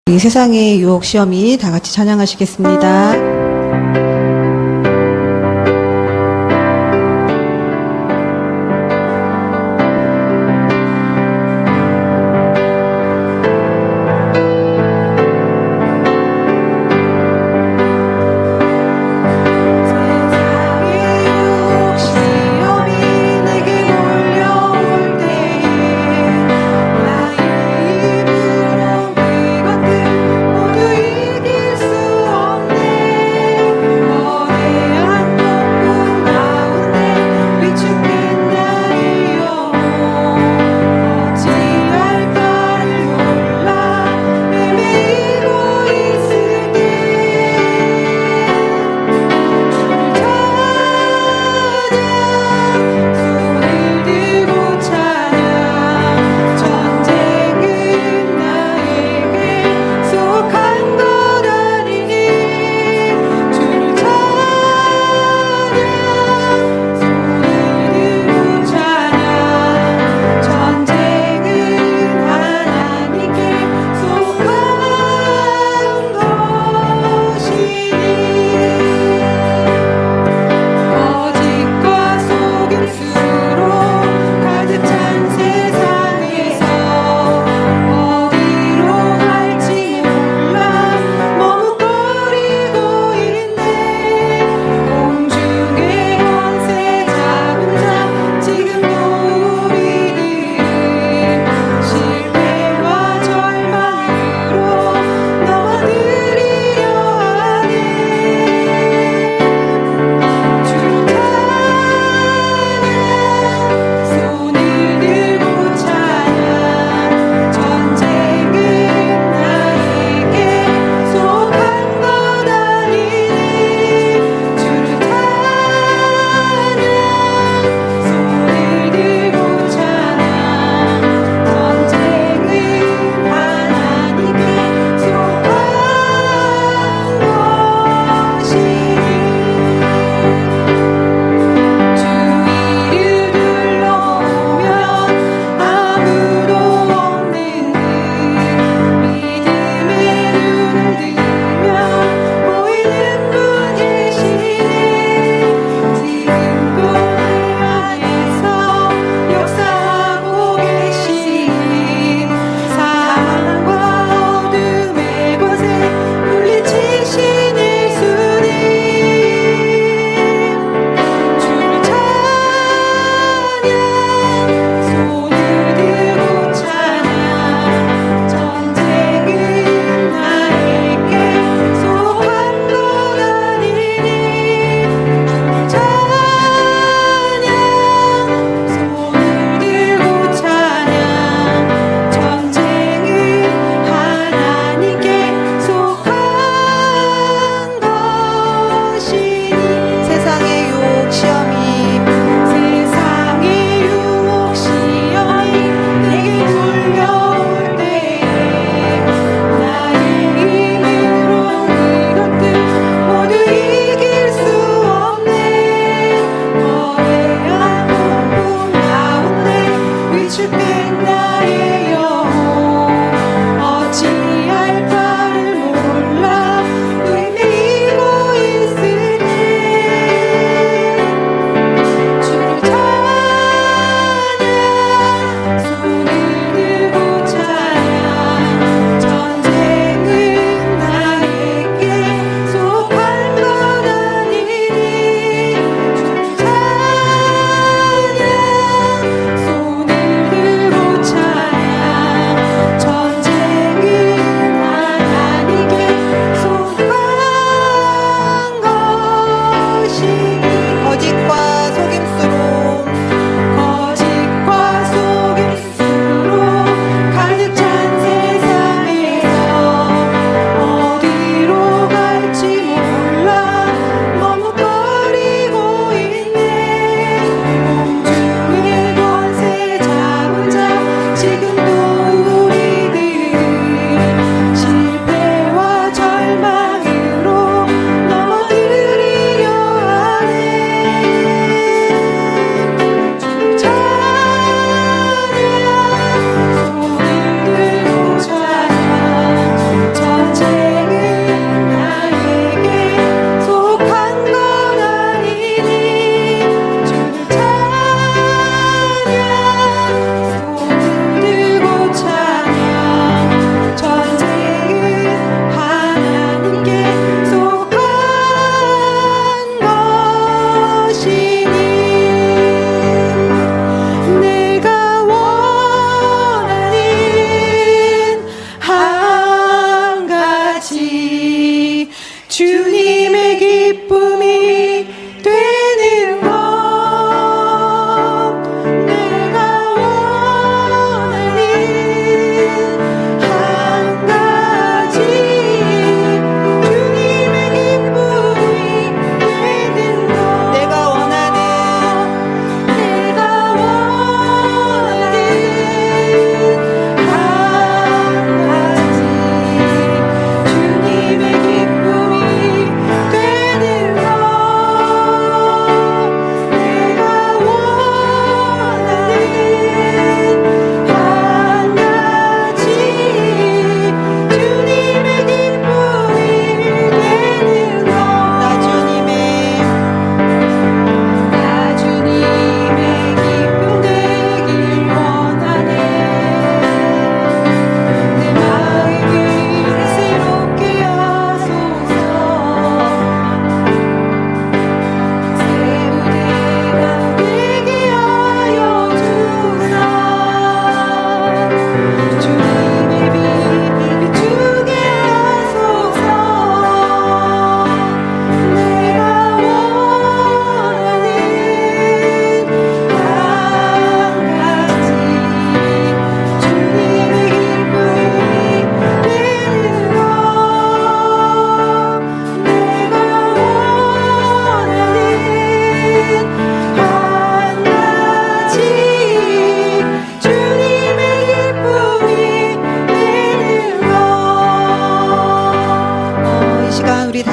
이 세상의 유혹 시험이 다 같이 찬양하시겠습니다. 나의 입으로 그것들 모두 이길 수 없네.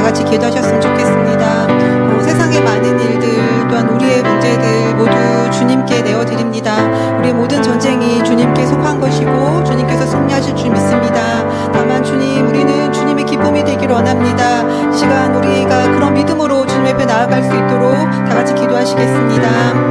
같이 기도하셨으면 좋겠습니다. 세상의 많은 일들 또한 우리의 문제들 모두 주님께 내어드립니다. 우리의 모든 전쟁이 주님께 속한 것이고 주님께서 승리하실 줄 믿습니다. 다만 주님, 우리는 주님의 기쁨이 되기를 원합니다. 이 시간 우리가 그런 믿음으로 주님 앞에 나아갈 수 있도록 다 같이 기도하시겠습니다.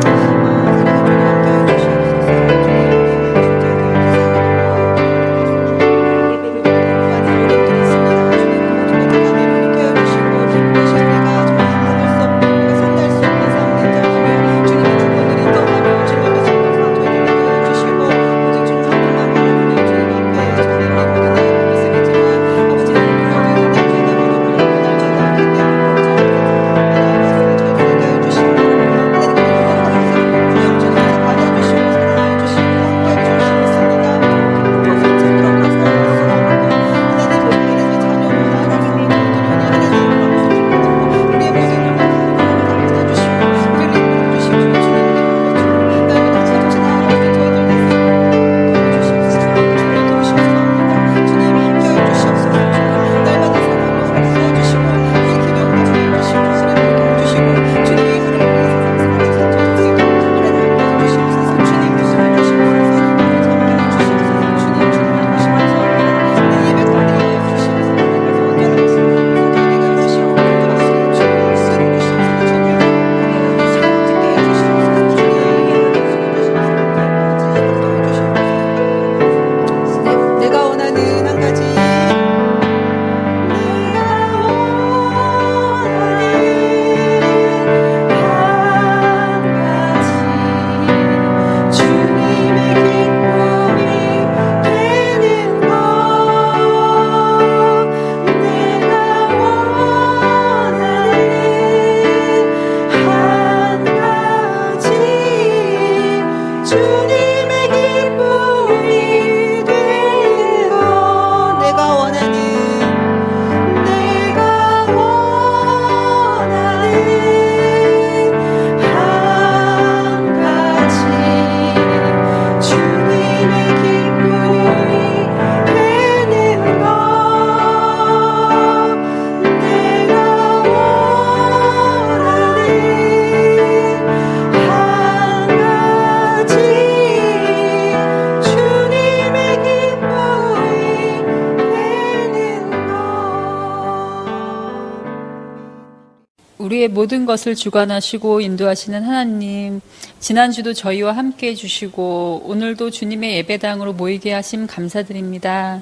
우리의 모든 것을 주관하시고 인도하시는 하나님, 지난주도 저희와 함께 해주시고 오늘도 주님의 예배당으로 모이게 하심 감사드립니다.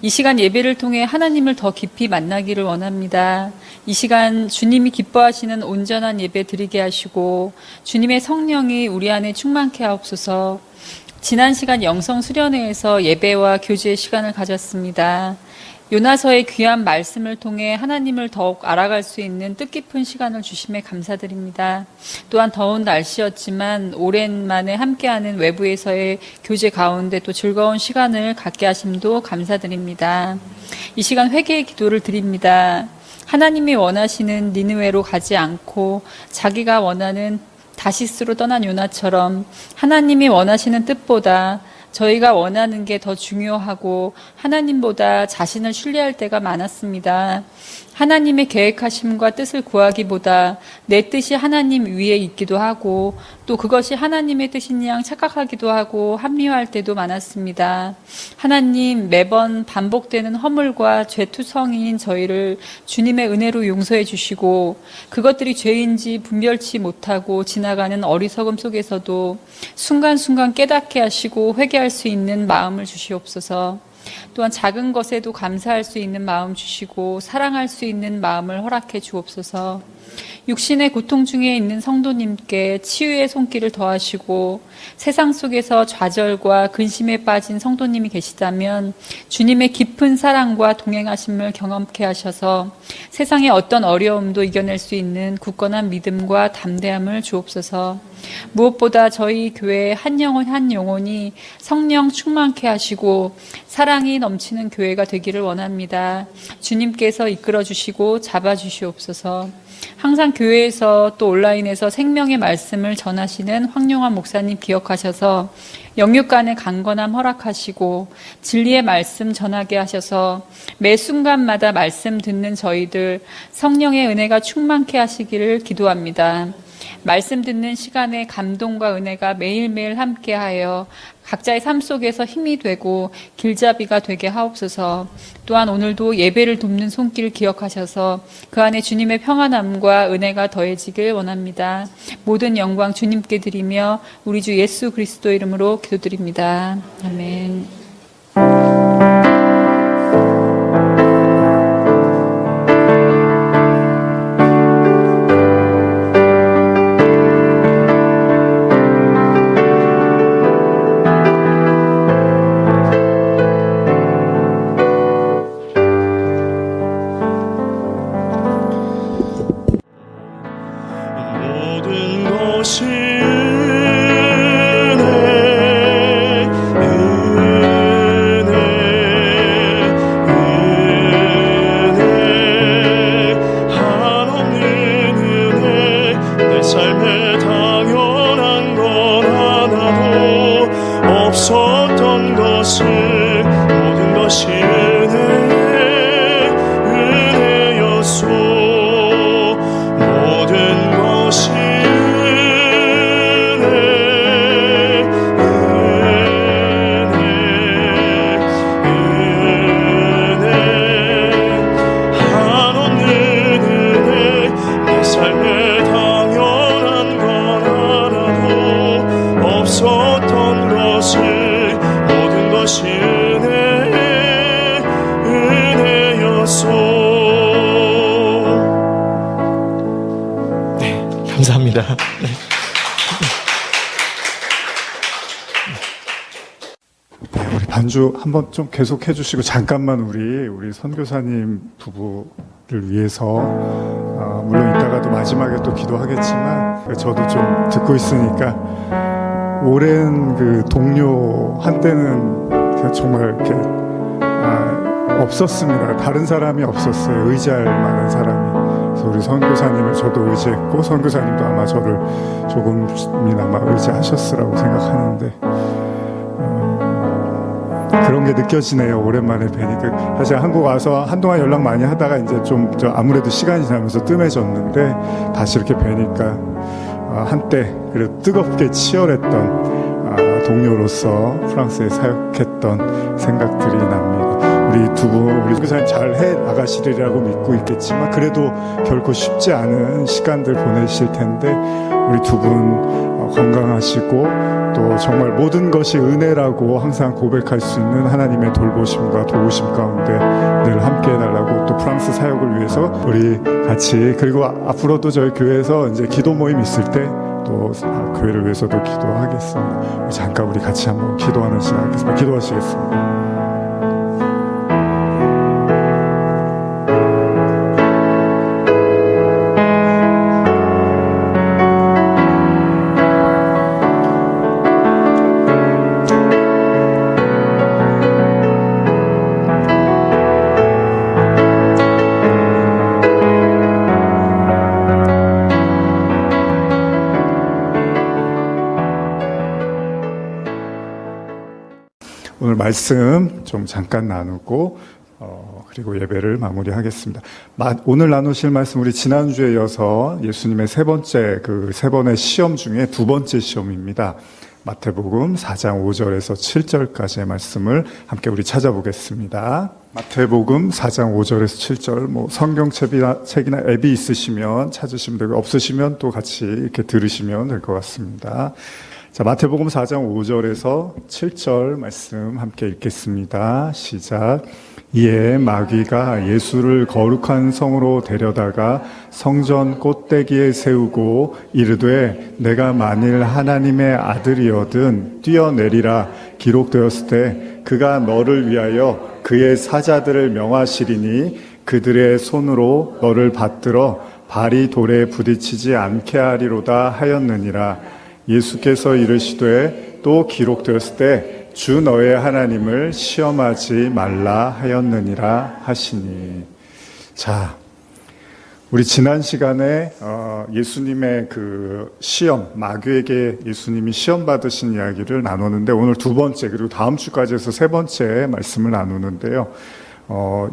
이 시간 예배를 통해 하나님을 더 깊이 만나기를 원합니다. 이 시간 주님이 기뻐하시는 온전한 예배 드리게 하시고 주님의 성령이 우리 안에 충만케 하옵소서. 지난 시간 영성 수련회에서 예배와 교제의 시간을 가졌습니다. 요나서의 귀한 말씀을 통해 하나님을 더욱 알아갈 수 있는 뜻깊은 시간을 주심에 감사드립니다. 또한 더운 날씨였지만 오랜만에 함께하는 외부에서의 교제 가운데 또 즐거운 시간을 갖게 하심도 감사드립니다. 이 시간 회개의 기도를 드립니다. 하나님이 원하시는 니느웨로 가지 않고 자기가 원하는 다시스로 떠난 요나처럼 하나님이 원하시는 뜻보다 저희가 원하는 게 더 중요하고 하나님보다 자신을 신뢰할 때가 많았습니다. 하나님의 계획하심과 뜻을 구하기보다 내 뜻이 하나님 위에 있기도 하고 또 그것이 하나님의 뜻인 양 착각하기도 하고 합리화할 때도 많았습니다. 하나님, 매번 반복되는 허물과 죄투성이인 저희를 주님의 은혜로 용서해 주시고 그것들이 죄인지 분별치 못하고 지나가는 어리석음 속에서도 순간순간 깨닫게 하시고 회개할 수 있는 마음을 주시옵소서. 또한 작은 것에도 감사할 수 있는 마음 주시고 사랑할 수 있는 마음을 허락해 주옵소서. 육신의 고통 중에 있는 성도님께 치유의 손길을 더하시고 세상 속에서 좌절과 근심에 빠진 성도님이 계시다면 주님의 깊은 사랑과 동행하심을 경험케 하셔서 세상의 어떤 어려움도 이겨낼 수 있는 굳건한 믿음과 담대함을 주옵소서. 무엇보다 저희 교회 한 영혼 한 영혼이 성령 충만케 하시고 사랑이 넘치는 교회가 되기를 원합니다. 주님께서 이끌어 주시고 잡아 주시옵소서. 항상 교회에서 또 온라인에서 생명의 말씀을 전하시는 황용환 목사님 기억하셔서 영육 간의 강건함 허락하시고 진리의 말씀 전하게 하셔서 매 순간마다 말씀 듣는 저희들 성령의 은혜가 충만케 하시기를 기도합니다. 말씀 듣는 시간에 감동과 은혜가 매일매일 함께하여 각자의 삶 속에서 힘이 되고 길잡이가 되게 하옵소서. 또한 오늘도 예배를 돕는 손길 기억하셔서 그 안에 주님의 평안함과 은혜가 더해지길 원합니다. 모든 영광 주님께 드리며 우리 주 예수 그리스도 이름으로 기도드립니다. 아멘. 감사합니다. 네, 우리 반주 한번 좀 계속 해주시고 잠깐만 우리 선교사님 부부를 위해서 물론 이따가도 마지막에 또 기도하겠지만 저도 좀 듣고 있으니까 오랜 그 동료 한때는 정말 이렇게 없었습니다. 다른 사람이 없었어요. 의지할 만한 사람이. 그래서 우리 선교사님을 저도 의지했고 선교사님도 아마 저를 조금이나마 의지하셨으라고 생각하는데 그런 게 느껴지네요. 오랜만에 뵈니까. 사실 한국 와서 한동안 연락 많이 하다가 이제 좀 아무래도 시간이 지나면서 뜸해졌는데 다시 이렇게 뵈니까 한때 그래도 뜨겁게 치열했던 동료로서 프랑스에 사역했던 생각들이 납니다. 우리 두 분, 우리 선교사님 잘 해 나가시리라고 믿고 있겠지만 그래도 결코 쉽지 않은 시간들 보내실 텐데 우리 두 분 건강하시고 또 정말 모든 것이 은혜라고 항상 고백할 수 있는 하나님의 돌보심과 도우심 가운데 늘 함께 해달라고 또 프랑스 사역을 위해서 우리 같이 그리고 앞으로도 저희 교회에서 이제 기도 모임 있을 때 또 교회를 위해서도 기도하겠습니다. 잠깐 우리 같이 한번 기도하는 시간 하겠습니다. 기도하시겠습니다. 오늘 말씀 좀 잠깐 나누고 그리고 예배를 마무리하겠습니다. 오늘 나누실 말씀 우리 지난주에 이어서 예수님의 세 번의 시험 중에 두 번째 시험입니다. 마태복음 4장 5절에서 7절까지의 말씀을 함께 우리 찾아보겠습니다. 마태복음 4장 5절에서 7절 성경책이나 앱이 있으시면 찾으시면 되고 없으시면 또 같이 이렇게 들으시면 될 것 같습니다. 자, 마태복음 4장 5절에서 7절 말씀 함께 읽겠습니다. 시작. 이에 마귀가 예수를 거룩한 성으로 데려다가 성전 꼭대기에 세우고 이르되 내가 만일 하나님의 아들이거든 뛰어내리라 기록되었을 때 그가 너를 위하여 그의 사자들을 명하시리니 그들의 손으로 너를 받들어 발이 돌에 부딪히지 않게 하리로다 하였느니라. 예수께서 이르시되 또 기록되었을 때 주 너의 하나님을 시험하지 말라 하였느니라 하시니. 자, 우리 지난 시간에 예수님의 그 시험, 마귀에게 예수님이 시험 받으신 이야기를 나누는데, 오늘 두 번째, 그리고 다음 주까지 해서 세 번째 말씀을 나누는데요.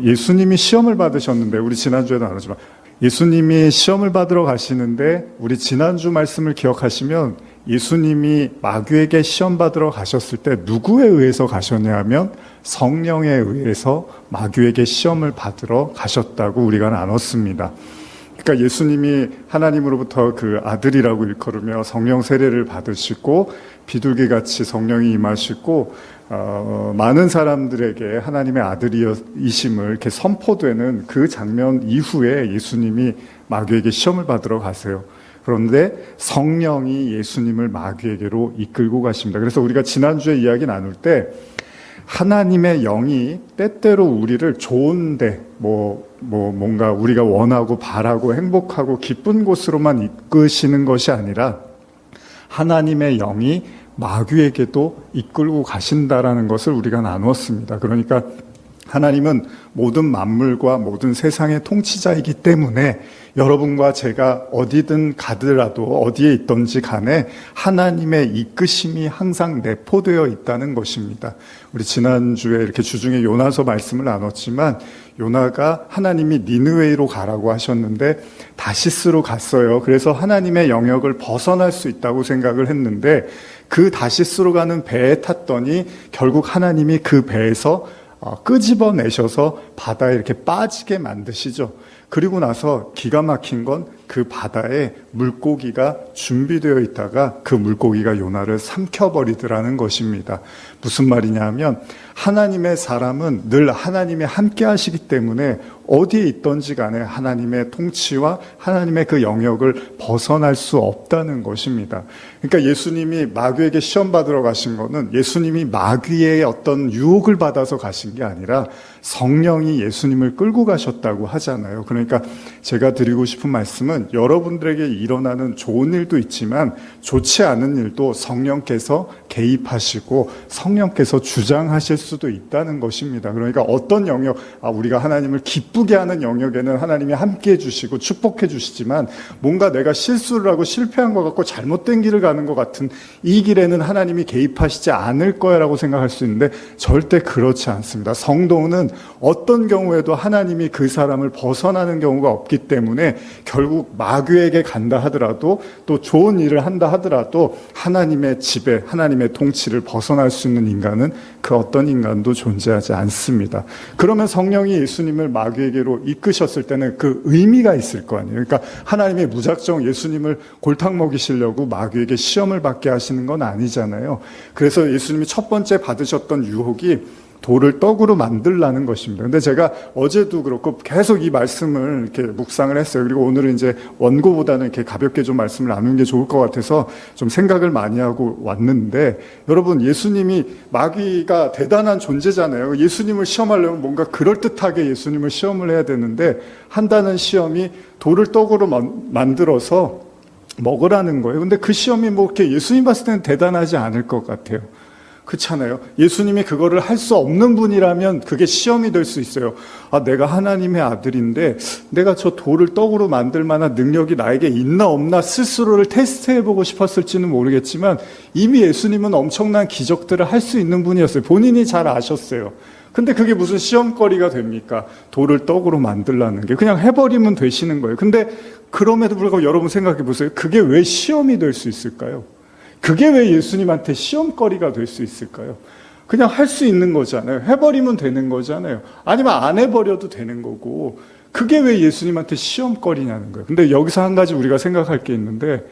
예수님이 시험을 받으셨는데, 우리 지난주에도 나눴지만 예수님이 시험을 받으러 가시는데, 우리 지난주 말씀을 기억하시면 예수님이 마귀에게 시험 받으러 가셨을 때 누구에 의해서 가셨냐 하면 성령에 의해서 마귀에게 시험을 받으러 가셨다고 우리가 나눴습니다. 그러니까 예수님이 하나님으로부터 그 아들이라고 일컬으며 성령 세례를 받으시고 비둘기같이 성령이 임하시고 많은 사람들에게 하나님의 아들이심을 이렇게 선포되는 그 장면 이후에 예수님이 마귀에게 시험을 받으러 가세요. 그런데 성령이 예수님을 마귀에게로 이끌고 가십니다. 그래서 우리가 지난주에 이야기 나눌 때 하나님의 영이 때때로 우리를 좋은데 뭔가 우리가 원하고 바라고 행복하고 기쁜 곳으로만 이끄시는 것이 아니라 하나님의 영이 마귀에게도 이끌고 가신다라는 것을 우리가 나누었습니다. 그러니까 하나님은 모든 만물과 모든 세상의 통치자이기 때문에 여러분과 제가 어디든 가더라도 어디에 있든지 간에 하나님의 이끄심이 항상 내포되어 있다는 것입니다. 우리 지난주에 이렇게 주중에 요나서 말씀을 나눴지만 요나가 하나님이 니느웨이로 가라고 하셨는데 다시스로 갔어요. 그래서 하나님의 영역을 벗어날 수 있다고 생각을 했는데 그 다시스로 가는 배에 탔더니 결국 하나님이 그 배에서 끄집어내셔서 바다에 이렇게 빠지게 만드시죠. 그리고 나서 기가 막힌 건 그 바다에 물고기가 준비되어 있다가 그 물고기가 요나를 삼켜버리더라는 것입니다. 무슨 말이냐 하면 하나님의 사람은 늘 하나님이 함께 하시기 때문에 어디에 있든지 간에 하나님의 통치와 하나님의 그 영역을 벗어날 수 없다는 것입니다. 그러니까 예수님이 마귀에게 시험 받으러 가신 거는 예수님이 마귀의 어떤 유혹을 받아서 가신 게 아니라 성령이 예수님을 끌고 가셨다고 하잖아요. 그러니까 제가 드리고 싶은 말씀은 여러분들에게 일어나는 좋은 일도 있지만 좋지 않은 일도 성령께서 개입하시고 성령께서 주장하실 수도 있다는 것입니다. 그러니까 어떤 영역, 우리가 하나님을 기쁘게 하는 영역에는 하나님이 함께 해주시고 축복해 주시지만 뭔가 내가 실수를 하고 실패한 것 같고 잘못된 길을 가는 것 같은 이 길에는 하나님이 개입하시지 않을 거야라고 생각할 수 있는데 절대 그렇지 않습니다. 성도는 어떤 경우에도 하나님이 그 사람을 벗어나는 경우가 없기 때문에 결국 마귀에게 간다 하더라도 또 좋은 일을 한다 하더라도 하나님의 지배, 하나님의 통치를 벗어날 수 있는 인간은 그 어떤 인간도 존재하지 않습니다. 그러면 성령이 예수님을 마귀에게로 이끄셨을 때는 그 의미가 있을 거 아니에요. 그러니까 하나님이 무작정 예수님을 골탕 먹이시려고 마귀에게 시험을 받게 하시는 건 아니잖아요. 그래서 예수님이 첫 번째 받으셨던 유혹이 돌을 떡으로 만들라는 것입니다. 근데 제가 어제도 그렇고 계속 이 말씀을 이렇게 묵상을 했어요. 그리고 오늘은 이제 원고보다는 이렇게 가볍게 좀 말씀을 나누는 게 좋을 것 같아서 좀 생각을 많이 하고 왔는데, 여러분, 예수님이 마귀가 대단한 존재잖아요. 예수님을 시험하려면 뭔가 그럴듯하게 예수님을 시험을 해야 되는데 한다는 시험이 돌을 떡으로 만들어서 먹으라는 거예요. 근데 그 시험이 뭐 이렇게 예수님 봤을 때는 대단하지 않을 것 같아요. 그렇잖아요. 예수님이 그거를 할 수 없는 분이라면 그게 시험이 될 수 있어요. 내가 하나님의 아들인데 내가 저 돌을 떡으로 만들 만한 능력이 나에게 있나 없나 스스로를 테스트해보고 싶었을지는 모르겠지만 이미 예수님은 엄청난 기적들을 할 수 있는 분이었어요. 본인이 잘 아셨어요. 근데 그게 무슨 시험거리가 됩니까? 돌을 떡으로 만들라는 게 그냥 해버리면 되시는 거예요. 근데 그럼에도 불구하고 여러분 생각해 보세요. 그게 왜 시험이 될 수 있을까요? 그게 왜 예수님한테 시험거리가 될 수 있을까요? 그냥 할 수 있는 거잖아요. 해버리면 되는 거잖아요. 아니면 안 해버려도 되는 거고, 그게 왜 예수님한테 시험거리냐는 거예요. 근데 여기서 한 가지 우리가 생각할 게 있는데,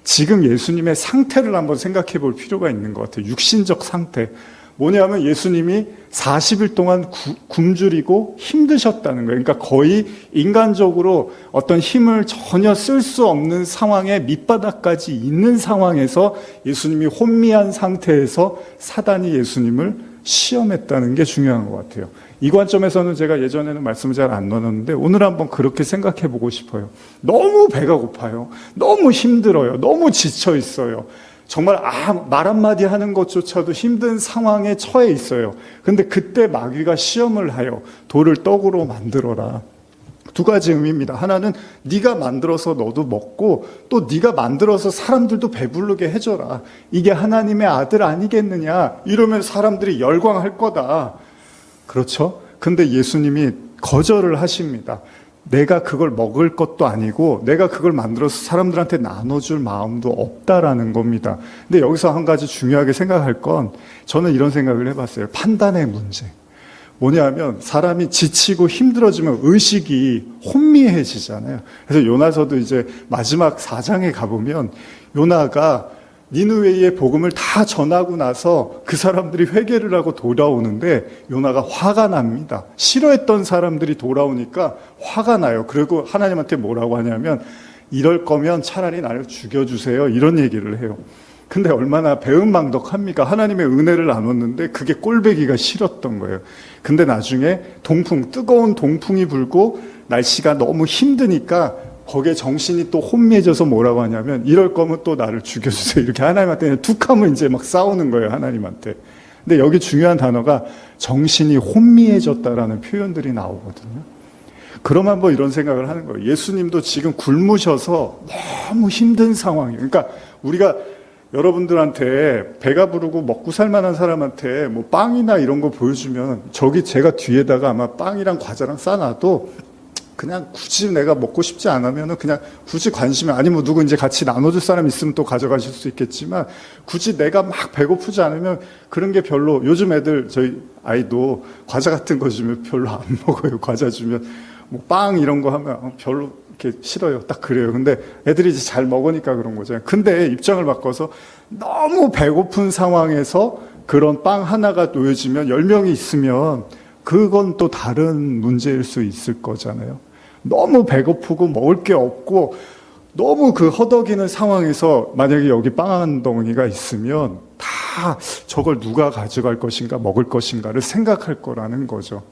지금 예수님의 상태를 한번 생각해 볼 필요가 있는 것 같아요. 육신적 상태. 뭐냐면 예수님이 40일 동안 굶주리고 힘드셨다는 거예요. 그러니까 거의 인간적으로 어떤 힘을 전혀 쓸 수 없는 상황에 밑바닥까지 있는 상황에서 예수님이 혼미한 상태에서 사단이 예수님을 시험했다는 게 중요한 것 같아요. 이 관점에서는 제가 예전에는 말씀을 잘 안 나눴는데 오늘 한번 그렇게 생각해 보고 싶어요. 너무 배가 고파요. 너무 힘들어요. 너무 지쳐 있어요. 정말 말 한마디 하는 것조차도 힘든 상황에 처해 있어요. 근데 그때 마귀가 시험을 하여 돌을 떡으로 만들어라. 두 가지 의미입니다. 하나는 네가 만들어서 너도 먹고 또 네가 만들어서 사람들도 배부르게 해줘라. 이게 하나님의 아들 아니겠느냐. 이러면 사람들이 열광할 거다. 그렇죠? 근데 예수님이 거절을 하십니다. 내가 그걸 먹을 것도 아니고 내가 그걸 만들어서 사람들한테 나눠줄 마음도 없다라는 겁니다. 근데 여기서 한 가지 중요하게 생각할 건 저는 이런 생각을 해봤어요. 판단의 문제. 뭐냐면 사람이 지치고 힘들어지면 의식이 혼미해지잖아요. 그래서 요나서도 이제 마지막 4장에 가보면 요나가 니느웨의 복음을 다 전하고 나서 그 사람들이 회개를 하고 돌아오는데 요나가 화가 납니다. 싫어했던 사람들이 돌아오니까 화가 나요. 그리고 하나님한테 뭐라고 하냐면 이럴 거면 차라리 나를 죽여주세요. 이런 얘기를 해요. 근데 얼마나 배은망덕합니까? 하나님의 은혜를 나눴는데 그게 꼴배기가 싫었던 거예요. 근데 나중에 뜨거운 동풍이 불고 날씨가 너무 힘드니까 거기에 정신이 또 혼미해져서 뭐라고 하냐면 이럴 거면 또 나를 죽여주세요. 이렇게 하나님한테 툭 하면 이제 막 싸우는 거예요. 하나님한테. 근데 여기 중요한 단어가 정신이 혼미해졌다라는 표현들이 나오거든요. 그러면 한번 이런 생각을 하는 거예요. 예수님도 지금 굶으셔서 너무 힘든 상황이에요. 그러니까 우리가 여러분들한테 배가 부르고 먹고 살만한 사람한테 뭐 빵이나 이런 거 보여주면 저기 제가 뒤에다가 아마 빵이랑 과자랑 싸놔도 그냥 굳이 내가 먹고 싶지 않으면은 그냥 굳이 관심이 아니면 누구 이제 같이 나눠줄 사람 있으면 또 가져가실 수 있겠지만 굳이 내가 막 배고프지 않으면 그런 게 별로 요즘 애들 저희 아이도 과자 같은 거 주면 별로 안 먹어요. 과자 주면 뭐 빵 이런 거 하면 별로 이렇게 싫어요. 딱 그래요. 근데 애들이 이제 잘 먹으니까 그런 거잖아요. 근데 입장을 바꿔서 너무 배고픈 상황에서 그런 빵 하나가 놓여지면 10명이 있으면 그건 또 다른 문제일 수 있을 거잖아요. 너무 배고프고 먹을 게 없고 너무 그 허덕이는 상황에서 만약에 여기 빵 한 덩어리가 있으면 다 저걸 누가 가져갈 것인가 먹을 것인가를 생각할 거라는 거죠.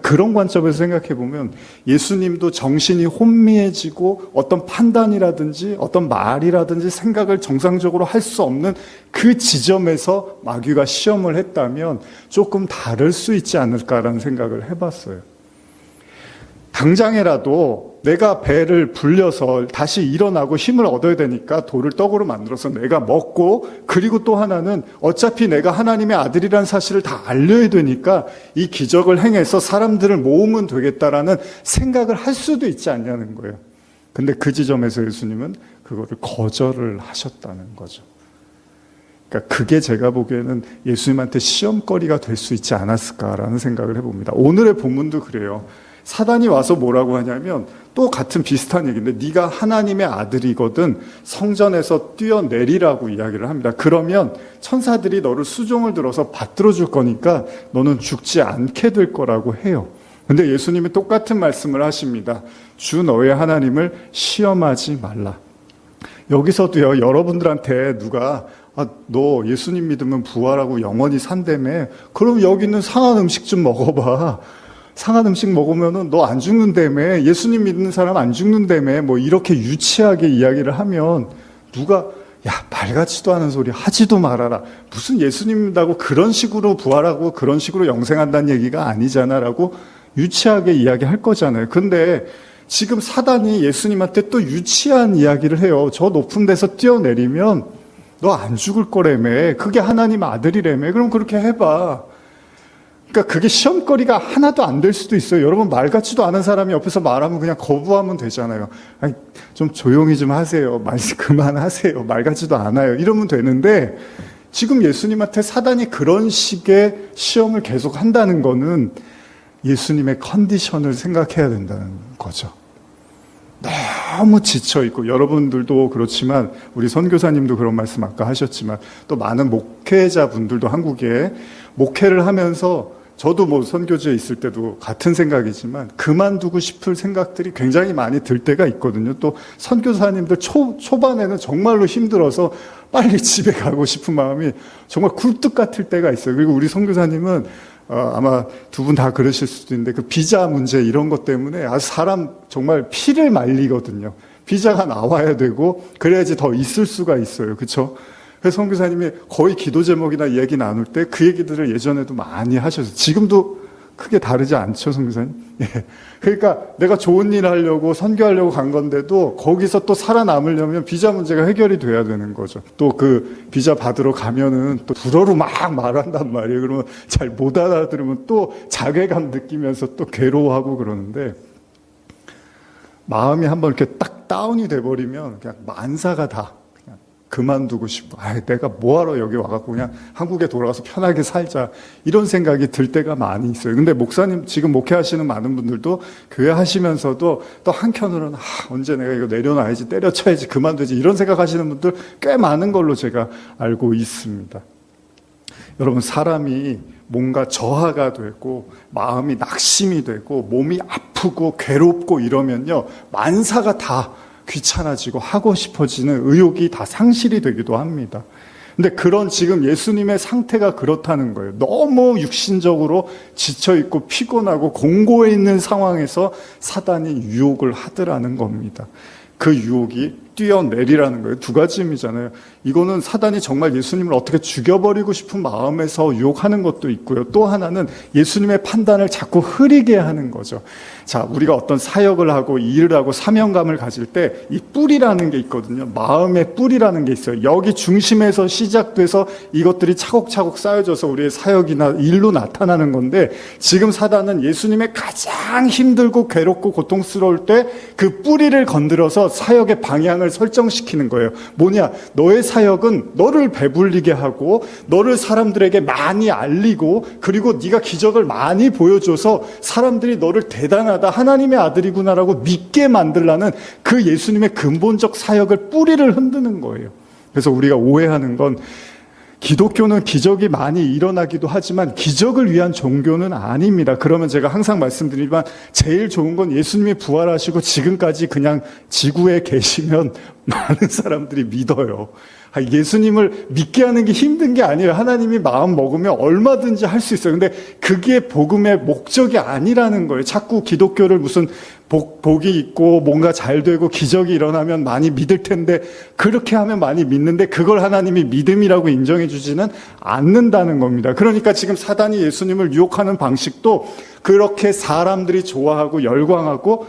그런 관점에서 생각해 보면 예수님도 정신이 혼미해지고 어떤 판단이라든지 어떤 말이라든지 생각을 정상적으로 할 수 없는 그 지점에서 마귀가 시험을 했다면 조금 다를 수 있지 않을까라는 생각을 해봤어요. 당장에라도 내가 배를 불려서 다시 일어나고 힘을 얻어야 되니까 돌을 떡으로 만들어서 내가 먹고, 그리고 또 하나는 어차피 내가 하나님의 아들이라는 사실을 다 알려야 되니까 이 기적을 행해서 사람들을 모으면 되겠다라는 생각을 할 수도 있지 않냐는 거예요. 근데 그 지점에서 예수님은 그거를 거절을 하셨다는 거죠. 그러니까 그게 제가 보기에는 예수님한테 시험거리가 될 수 있지 않았을까라는 생각을 해봅니다. 오늘의 본문도 그래요. 사단이 와서 뭐라고 하냐면 또 같은 비슷한 얘기인데 네가 하나님의 아들이거든 성전에서 뛰어내리라고 이야기를 합니다. 그러면 천사들이 너를 수종을 들어서 받들어 줄 거니까 너는 죽지 않게 될 거라고 해요. 근데 예수님이 똑같은 말씀을 하십니다. 주 너의 하나님을 시험하지 말라. 여기서도요, 여러분들한테 누가 너 예수님 믿으면 부활하고 영원히 산다며, 그럼 여기 있는 상한 음식 좀 먹어봐. 상한 음식 먹으면은 너 안 죽는다며, 예수님 믿는 사람 안 죽는다며, 뭐 이렇게 유치하게 이야기를 하면 누가 말 같지도 않은 소리 하지도 말아라. 무슨 예수님 믿다고 그런 식으로 부활하고 그런 식으로 영생한다는 얘기가 아니잖아 라고 유치하게 이야기할 거잖아요. 근데 지금 사단이 예수님한테 또 유치한 이야기를 해요. 저 높은 데서 뛰어내리면 너 안 죽을 거라며. 그게 하나님 아들이라며. 그럼 그렇게 해봐. 그러니까 그게 시험거리가 하나도 안 될 수도 있어요. 여러분, 말 같지도 않은 사람이 옆에서 말하면 그냥 거부하면 되잖아요. 아니, 좀 조용히 좀 하세요. 말 그만하세요. 말 같지도 않아요. 이러면 되는데 지금 예수님한테 사단이 그런 식의 시험을 계속 한다는 거는 예수님의 컨디션을 생각해야 된다는 거죠. 너무 지쳐있고, 여러분들도 그렇지만 우리 선교사님도 그런 말씀 아까 하셨지만 또 많은 목회자분들도 한국에 목회를 하면서, 저도 뭐 선교지에 있을 때도 같은 생각이지만 그만두고 싶을 생각들이 굉장히 많이 들 때가 있거든요. 또 선교사님들 초반에는 정말로 힘들어서 빨리 집에 가고 싶은 마음이 정말 굴뚝 같을 때가 있어요. 그리고 우리 선교사님은 아마 두 분 다 그러실 수도 있는데 그 비자 문제 이런 것 때문에 아주 사람 정말 피를 말리거든요. 비자가 나와야 되고 그래야지 더 있을 수가 있어요. 그렇죠? 그래서 선교사님이 거의 기도 제목이나 얘기 나눌 때 그 얘기들을 예전에도 많이 하셔서 지금도 크게 다르지 않죠, 선교사님? 예. 그러니까 내가 좋은 일 하려고 선교하려고 간 건데도 거기서 또 살아남으려면 비자 문제가 해결이 돼야 되는 거죠. 또 그 비자 받으러 가면은 또 불어로 막 말한단 말이에요. 그러면 잘 못 알아들으면 또 자괴감 느끼면서 또 괴로워하고 그러는데 마음이 한번 이렇게 딱 다운이 돼버리면 그냥 만사가 다 그냥 그만두고 싶어. 내가 뭐하러 여기 와갖고 그냥 한국에 돌아가서 편하게 살자. 이런 생각이 들 때가 많이 있어요. 근데 목사님 지금 목회하시는 많은 분들도 교회 하시면서도 또 한켠으로는 언제 내가 이거 내려놔야지, 때려쳐야지, 그만두지 이런 생각하시는 분들 꽤 많은 걸로 제가 알고 있습니다. 여러분, 사람이 뭔가 저하가 되고 마음이 낙심이 되고 몸이 아프고 괴롭고 이러면요, 만사가 다 귀찮아지고 하고 싶어지는 의욕이 다 상실이 되기도 합니다. 근데 그런 지금 예수님의 상태가 그렇다는 거예요. 너무 육신적으로 지쳐있고 피곤하고 공고해 있는 상황에서 사단이 유혹을 하더라는 겁니다. 그 유혹이 뛰어내리라는 거예요. 두 가지 의미잖아요. 이거는 사단이 정말 예수님을 어떻게 죽여버리고 싶은 마음에서 유혹하는 것도 있고요. 또 하나는 예수님의 판단을 자꾸 흐리게 하는 거죠. 자, 우리가 어떤 사역을 하고 일을 하고 사명감을 가질 때 이 뿌리라는 게 있거든요. 마음의 뿌리라는 게 있어요. 여기 중심에서 시작돼서 이것들이 차곡차곡 쌓여져서 우리의 사역이나 일로 나타나는 건데, 지금 사단은 예수님의 가장 힘들고 괴롭고 고통스러울 때 그 뿌리를 건드려서 사역의 방향을 설정시키는 거예요. 뭐냐? 너의 사역은 너를 배불리게 하고 너를 사람들에게 많이 알리고 그리고 네가 기적을 많이 보여줘서 사람들이 너를 대단하다, 하나님의 아들이구나라고 믿게 만들라는 그 예수님의 근본적 사역을 뿌리를 흔드는 거예요. 그래서 우리가 오해하는 건 기독교는 기적이 많이 일어나기도 하지만 기적을 위한 종교는 아닙니다. 그러면 제가 항상 말씀드리지만 제일 좋은 건 예수님이 부활하시고 지금까지 그냥 지구에 계시면 많은 사람들이 믿어요. 예수님을 믿게 하는 게 힘든 게 아니에요. 하나님이 마음 먹으면 얼마든지 할 수 있어요. 근데 그게 복음의 목적이 아니라는 거예요. 자꾸 기독교를 무슨 복이 있고 뭔가 잘 되고 기적이 일어나면 많이 믿을 텐데, 그렇게 하면 많이 믿는데 그걸 하나님이 믿음이라고 인정해 주지는 않는다는 겁니다. 그러니까 지금 사단이 예수님을 유혹하는 방식도 그렇게 사람들이 좋아하고 열광하고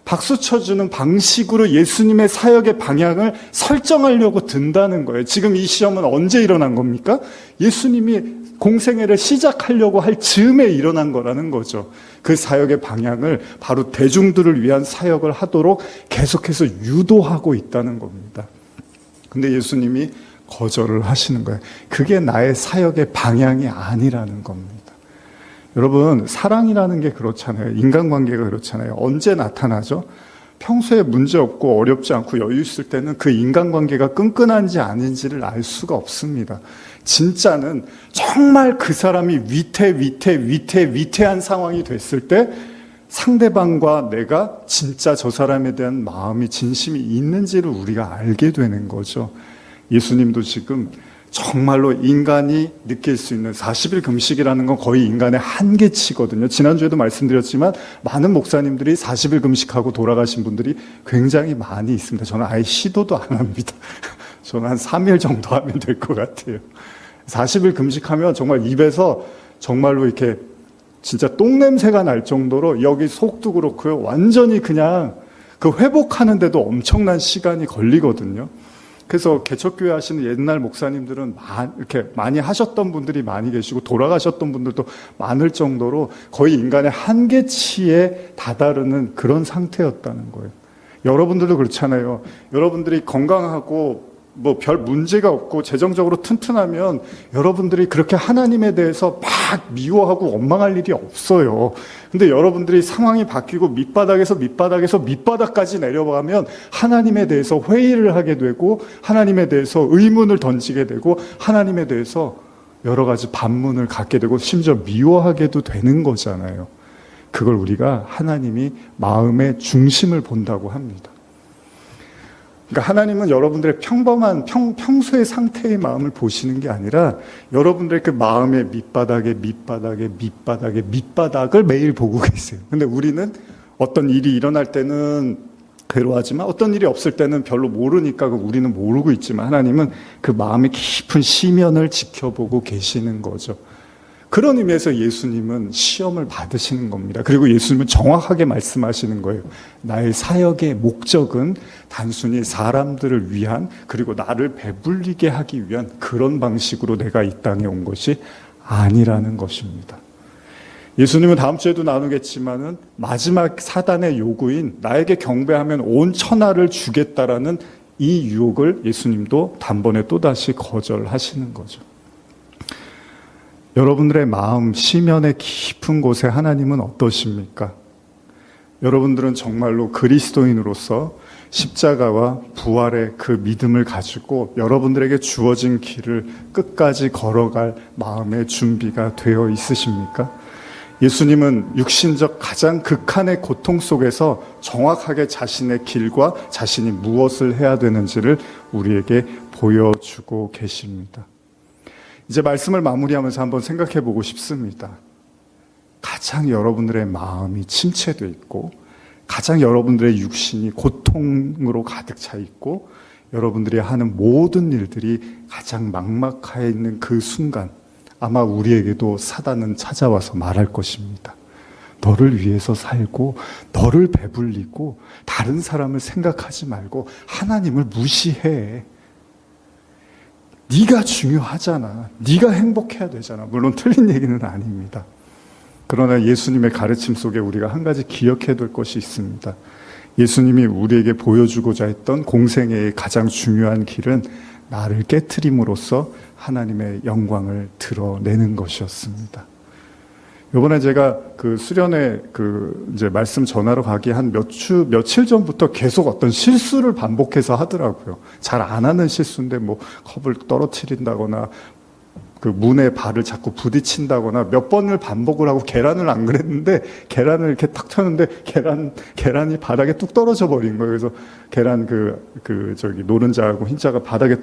박수 쳐주는 방식으로 예수님의 사역의 방향을 설정하려고 든다는 거예요. 지금 이 시험은 언제 일어난 겁니까? 예수님이 공생애를 시작하려고 할 즈음에 일어난 거라는 거죠. 그 사역의 방향을 바로 대중들을 위한 사역을 하도록 계속해서 유도하고 있다는 겁니다. 근데 예수님이 거절을 하시는 거예요. 그게 나의 사역의 방향이 아니라는 겁니다. 여러분, 사랑이라는 게 그렇잖아요. 인간관계가 그렇잖아요. 언제 나타나죠? 평소에 문제 없고 어렵지 않고 여유 있을 때는 그 인간관계가 끈끈한지 아닌지를 알 수가 없습니다. 진짜는 정말 그 사람이 위태한 상황이 됐을 때 상대방과 내가 진짜 저 사람에 대한 마음이 진심이 있는지를 우리가 알게 되는 거죠. 예수님도 지금 정말로 인간이 느낄 수 있는 40일 금식이라는 건 거의 인간의 한계치거든요. 지난주에도 말씀드렸지만 많은 목사님들이 40일 금식하고 돌아가신 분들이 굉장히 많이 있습니다. 저는 아예 시도도 안 합니다. 저는 한 3일 정도 하면 될 것 같아요. 40일 금식하면 정말 입에서 정말로 이렇게 진짜 똥냄새가 날 정도로 여기 속도 그렇고요. 완전히 그냥 그 회복하는데도 엄청난 시간이 걸리거든요. 그래서 개척교회 하시는 옛날 목사님들은 이렇게 많이 하셨던 분들이 많이 계시고 돌아가셨던 분들도 많을 정도로 거의 인간의 한계치에 다다르는 그런 상태였다는 거예요. 여러분들도 그렇잖아요. 여러분들이 건강하고 뭐 별 문제가 없고 재정적으로 튼튼하면 여러분들이 그렇게 하나님에 대해서 막 미워하고 원망할 일이 없어요. 근데 여러분들이 상황이 바뀌고 밑바닥에서 밑바닥까지 내려가면 하나님에 대해서 회의를 하게 되고 하나님에 대해서 의문을 던지게 되고 하나님에 대해서 여러 가지 반문을 갖게 되고 심지어 미워하게도 되는 거잖아요. 그걸 우리가 하나님이 마음의 중심을 본다고 합니다. 그러니까 하나님은 여러분들의 평범한 평소의 상태의 마음을 보시는 게 아니라 여러분들의 그 마음의 밑바닥을 매일 보고 계세요. 근데 우리는 어떤 일이 일어날 때는 괴로워하지만 어떤 일이 없을 때는 별로 모르니까 우리는 모르고 있지만 하나님은 그 마음의 깊은 시면을 지켜보고 계시는 거죠. 그런 의미에서 예수님은 시험을 받으시는 겁니다. 그리고 예수님은 정확하게 말씀하시는 거예요. 나의 사역의 목적은 단순히 사람들을 위한, 그리고 나를 배불리게 하기 위한 그런 방식으로 내가 이 땅에 온 것이 아니라는 것입니다. 예수님은 다음 주에도 나누겠지만은 마지막 사단의 요구인 나에게 경배하면 온 천하를 주겠다라는 이 유혹을 예수님도 단번에 또다시 거절하시는 거죠. 여러분들의 마음 시면의 깊은 곳에 하나님은 어떠십니까? 여러분들은 정말로 그리스도인으로서 십자가와 부활의 그 믿음을 가지고 여러분들에게 주어진 길을 끝까지 걸어갈 마음의 준비가 되어 있으십니까? 예수님은 육신적 가장 극한의 고통 속에서 정확하게 자신의 길과 자신이 무엇을 해야 되는지를 우리에게 보여주고 계십니다. 이제 말씀을 마무리하면서 한번 생각해 보고 싶습니다. 가장 여러분들의 마음이 침체되어 있고, 가장 여러분들의 육신이 고통으로 가득 차 있고, 여러분들이 하는 모든 일들이 가장 막막해 있는 그 순간, 아마 우리에게도 사단은 찾아와서 말할 것입니다. 너를 위해서 살고, 너를 배불리고, 다른 사람을 생각하지 말고 하나님을 무시해. 네가 중요하잖아. 네가 행복해야 되잖아. 물론 틀린 얘기는 아닙니다. 그러나 예수님의 가르침 속에 우리가 한 가지 기억해야 될 것이 있습니다. 예수님이 우리에게 보여주고자 했던 공생애의 가장 중요한 길은 나를 깨트림으로써 하나님의 영광을 드러내는 것이었습니다. 이번에 제가 그 수련회 이제 말씀 전하러 가기 한 며칠 전부터 계속 어떤 실수를 반복해서 하더라고요. 잘 안 하는 실수인데 뭐 컵을 떨어뜨린다거나 그 문에 발을 자꾸 부딪힌다거나 몇 번을 반복을 하고 계란을 안 그랬는데 계란을 이렇게 탁 쳤는데 계란이 바닥에 뚝 떨어져 버린 거예요. 그래서 계란 저기 노른자하고 흰자가 바닥에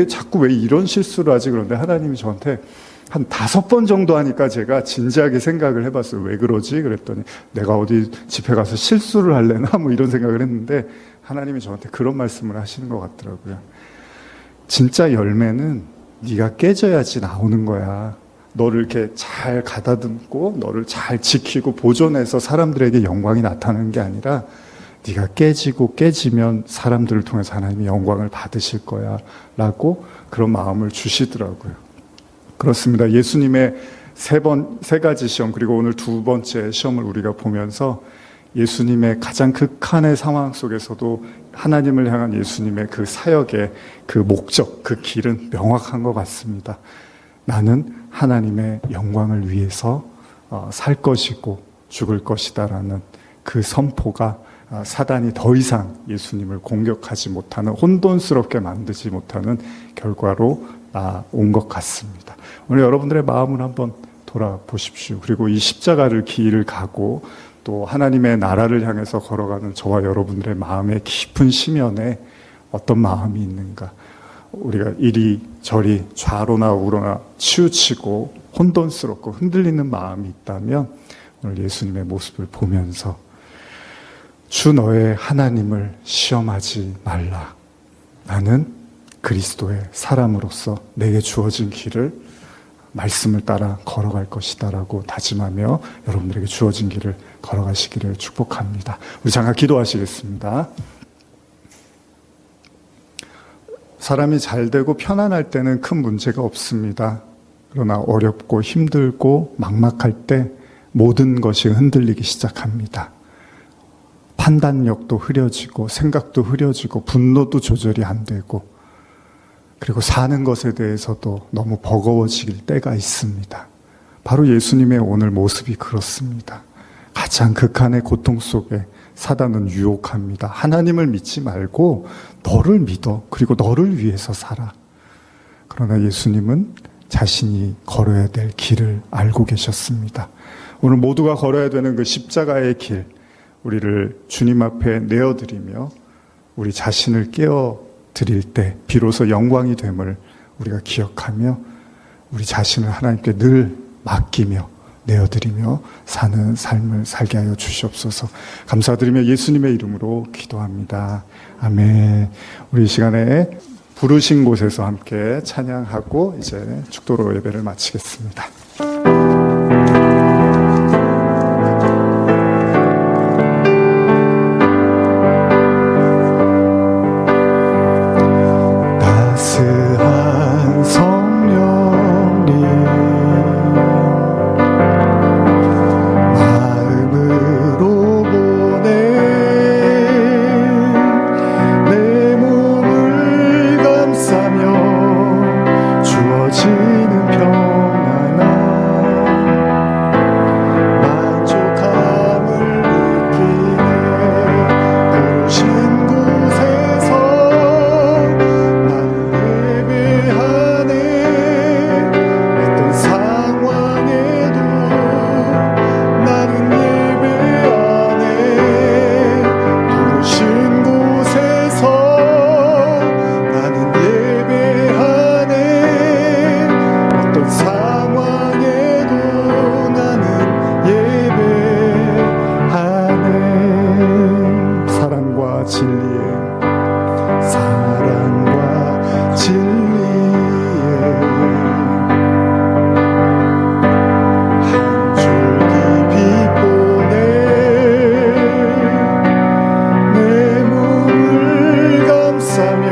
자꾸 왜 이런 실수를 하지? 그런데 하나님이 저한테 한 5번 정도 하니까 제가 진지하게 생각을 해봤어요. 왜 그러지? 그랬더니 내가 어디 집에 가서 실수를 할래나? 뭐 이런 생각을 했는데 하나님이 저한테 그런 말씀을 하시는 것 같더라고요. 진짜 열매는 네가 깨져야지 나오는 거야. 너를 이렇게 잘 가다듬고 너를 잘 지키고 보존해서 사람들에게 영광이 나타나는 게 아니라 네가 깨지면 사람들을 통해서 하나님이 영광을 받으실 거야 라고 그런 마음을 주시더라고요. 그렇습니다. 예수님의 세 가지 시험, 그리고 오늘 2번째 시험을 우리가 보면서 예수님의 가장 극한의 상황 속에서도 하나님을 향한 예수님의 그 사역의 그 목적, 그 길은 명확한 것 같습니다. 나는 하나님의 영광을 위해서 살 것이고 죽을 것이다라는 그 선포가 사단이 더 이상 예수님을 공격하지 못하는, 혼돈스럽게 만들지 못하는 결과로 온 것 같습니다. 오늘 여러분들의 마음을 한번 돌아보십시오. 그리고 이 십자가를 길을 가고 또 하나님의 나라를 향해서 걸어가는 저와 여러분들의 마음의 깊은 시면에 어떤 마음이 있는가. 우리가 이리저리 좌로나 우로나 치우치고 혼돈스럽고 흔들리는 마음이 있다면 오늘 예수님의 모습을 보면서 주 너의 하나님을 시험하지 말라. 나는 그리스도의 사람으로서 내게 주어진 길을 말씀을 따라 걸어갈 것이다 라고 다짐하며 여러분들에게 주어진 길을 걸어가시기를 축복합니다. 우리 잠깐 기도하시겠습니다. 사람이 잘 되고 편안할 때는 큰 문제가 없습니다. 그러나 어렵고 힘들고 막막할 때 모든 것이 흔들리기 시작합니다. 판단력도 흐려지고 생각도 흐려지고 분노도 조절이 안 되고 그리고 사는 것에 대해서도 너무 버거워질 때가 있습니다. 바로 예수님의 오늘 모습이 그렇습니다. 가장 극한의 고통 속에 사단은 유혹합니다. 하나님을 믿지 말고 너를 믿어. 그리고 너를 위해서 살아. 그러나 예수님은 자신이 걸어야 될 길을 알고 계셨습니다. 오늘 모두가 걸어야 되는 그 십자가의 길, 우리를 주님 앞에 내어드리며 우리 자신을 깨어드릴 때 비로소 영광이 됨을 우리가 기억하며 우리 자신을 하나님께 늘 맡기며 내어드리며 사는 삶을 살게 하여 주시옵소서. 감사드리며 예수님의 이름으로 기도합니다. 아멘. 우리 이 시간에 부르신 곳에서 함께 찬양하고 이제 축도로 예배를 마치겠습니다. 따스한 성령님 마음으로 보내 내 몸을 감싸며 주어지는 평안함 만족함을 느끼네 부르신 곳에서 예배하네 어떤 상황에도 나는 예배하네 부르신 곳에서 나는 예배하네 어떤 상황에도 나는 예배하네 사랑과 진리에 한 줄기 빛보내 내 몸을 감싸며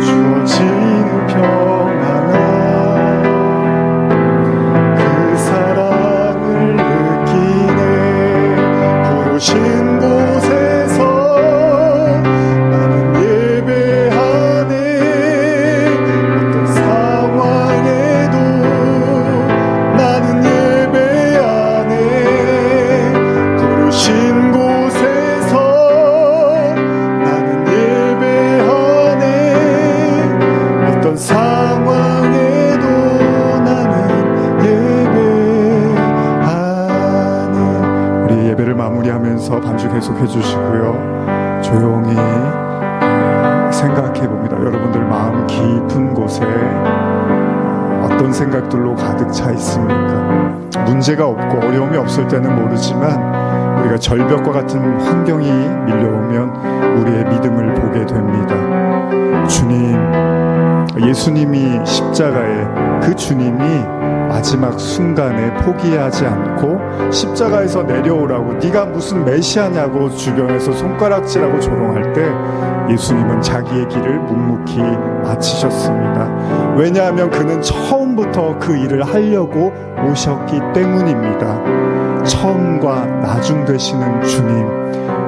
주어지는 평안함 그 사랑을 느끼네 부르신 곳에서 나는 예배하네 어떤 상황에도 나는 예배하네 부르신 곳에서 나는 예배하네 어떤 상황에도 나는 예배하네 우리 예배를 마무리하면서 반주 계속해 주시고요 조용히 생각해 봅니다. 여러분들 마음 깊은 곳에 어떤 생각들로 가득 차 있습니까? 문제가 없고 어려움이 없을 때는 모르지만 우리가 절벽과 같은 환경이 밀려오면 우리의 믿음을 보게 됩니다. 주님, 예수님이 십자가에 그 주님이 마지막 순간에 포기하지 않고 십자가에서 내려오라고 네가 무슨 메시아냐고 주변에서 손가락질하고 조롱할 때 예수님은 자기의 길을 묵묵히 마치셨습니다. 왜냐하면 그는 처음부터 그 일을 하려고 오셨기 때문입니다. 처음과 나중 되시는 주님,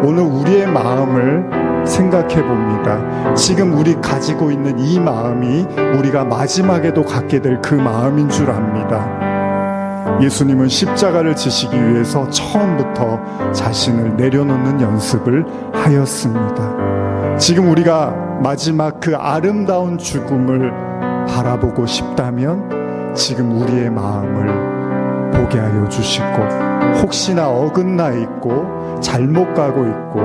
오늘 우리의 마음을 생각해 봅니다. 지금 우리 가지고 있는 이 마음이 우리가 마지막에도 갖게 될 그 마음인 줄 압니다. 예수님은 십자가를 지시기 위해서 처음부터 자신을 내려놓는 연습을 하였습니다. 지금 우리가 마지막 그 아름다운 죽음을 바라보고 싶다면 지금 우리의 마음을 보게 하여 주시고 혹시나 어긋나 있고 잘못 가고 있고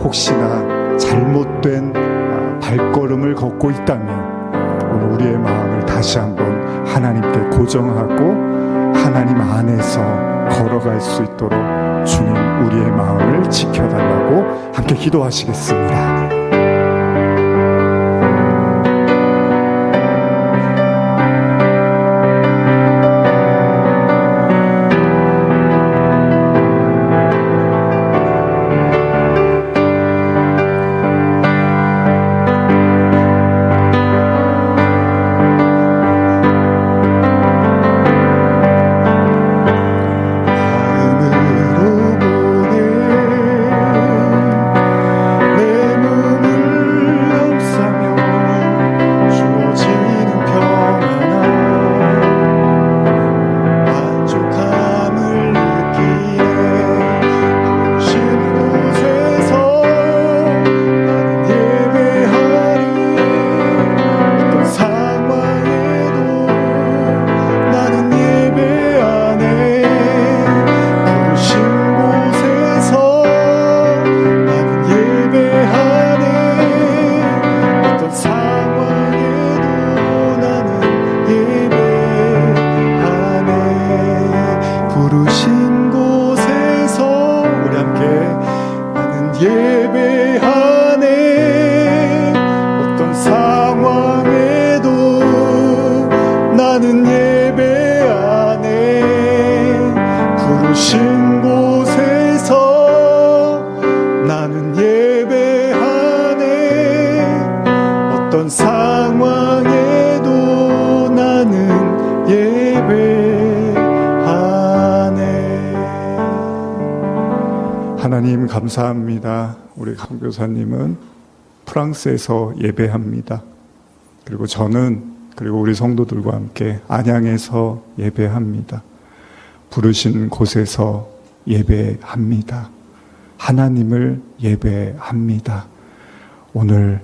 혹시나 잘못된 발걸음을 걷고 있다면 오늘 우리의 마음을 다시 한번 하나님께 고정하고 하나님 안에서 걸어갈 수 있도록 주님 우리의 마음을 지켜달라고 함께 기도하시겠습니다. 마음으로 보내 내 예배하네. 어떤 상황에도 나는 예배하네. 부르신 곳에서 나는 예배하네. 어떤 상황에도 나는 예배하네. 하나님 감사합니다. 우리 선교사님은 프랑스에서 예배합니다. 그리고 저는 그리고 우리 성도들과 함께 안양에서 예배합니다. 부르신 곳에서 예배합니다. 하나님을 예배합니다. 오늘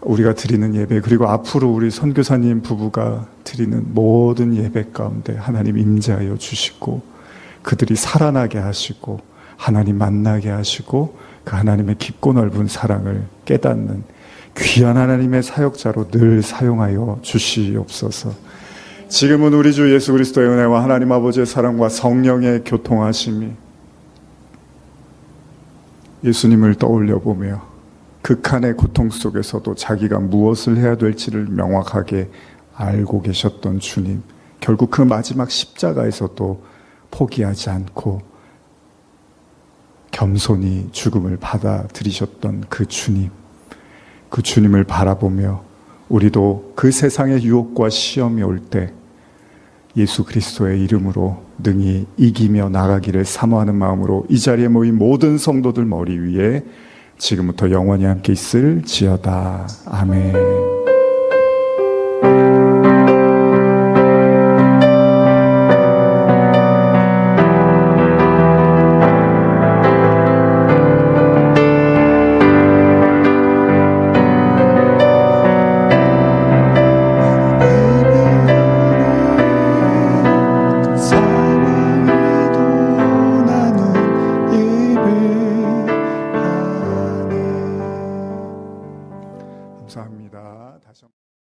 우리가 드리는 예배, 그리고 앞으로 우리 선교사님 부부가 드리는 모든 예배 가운데 하나님 임재하여 주시고, 그들이 살아나게 하시고 하나님 만나게 하시고, 그 하나님의 깊고 넓은 사랑을 깨닫는 귀한 하나님의 사역자로 늘 사용하여 주시옵소서. 지금은 우리 주 예수 그리스도의 은혜와 하나님 아버지의 사랑과 성령의 교통하심이 예수님을 떠올려 보며 극한의 고통 속에서도 자기가 무엇을 해야 될지를 명확하게 알고 계셨던 주님, 결국 그 마지막 십자가에서도 포기하지 않고 겸손히 죽음을 받아들이셨던 그 주님, 그 주님을 바라보며 우리도 그 세상의 유혹과 시험이 올 때 예수 그리스도의 이름으로 능히 이기며 나가기를 사모하는 마음으로 이 자리에 모인 모든 성도들 머리 위에 지금부터 영원히 함께 있을지어다. 아멘. 감사합니다. 다시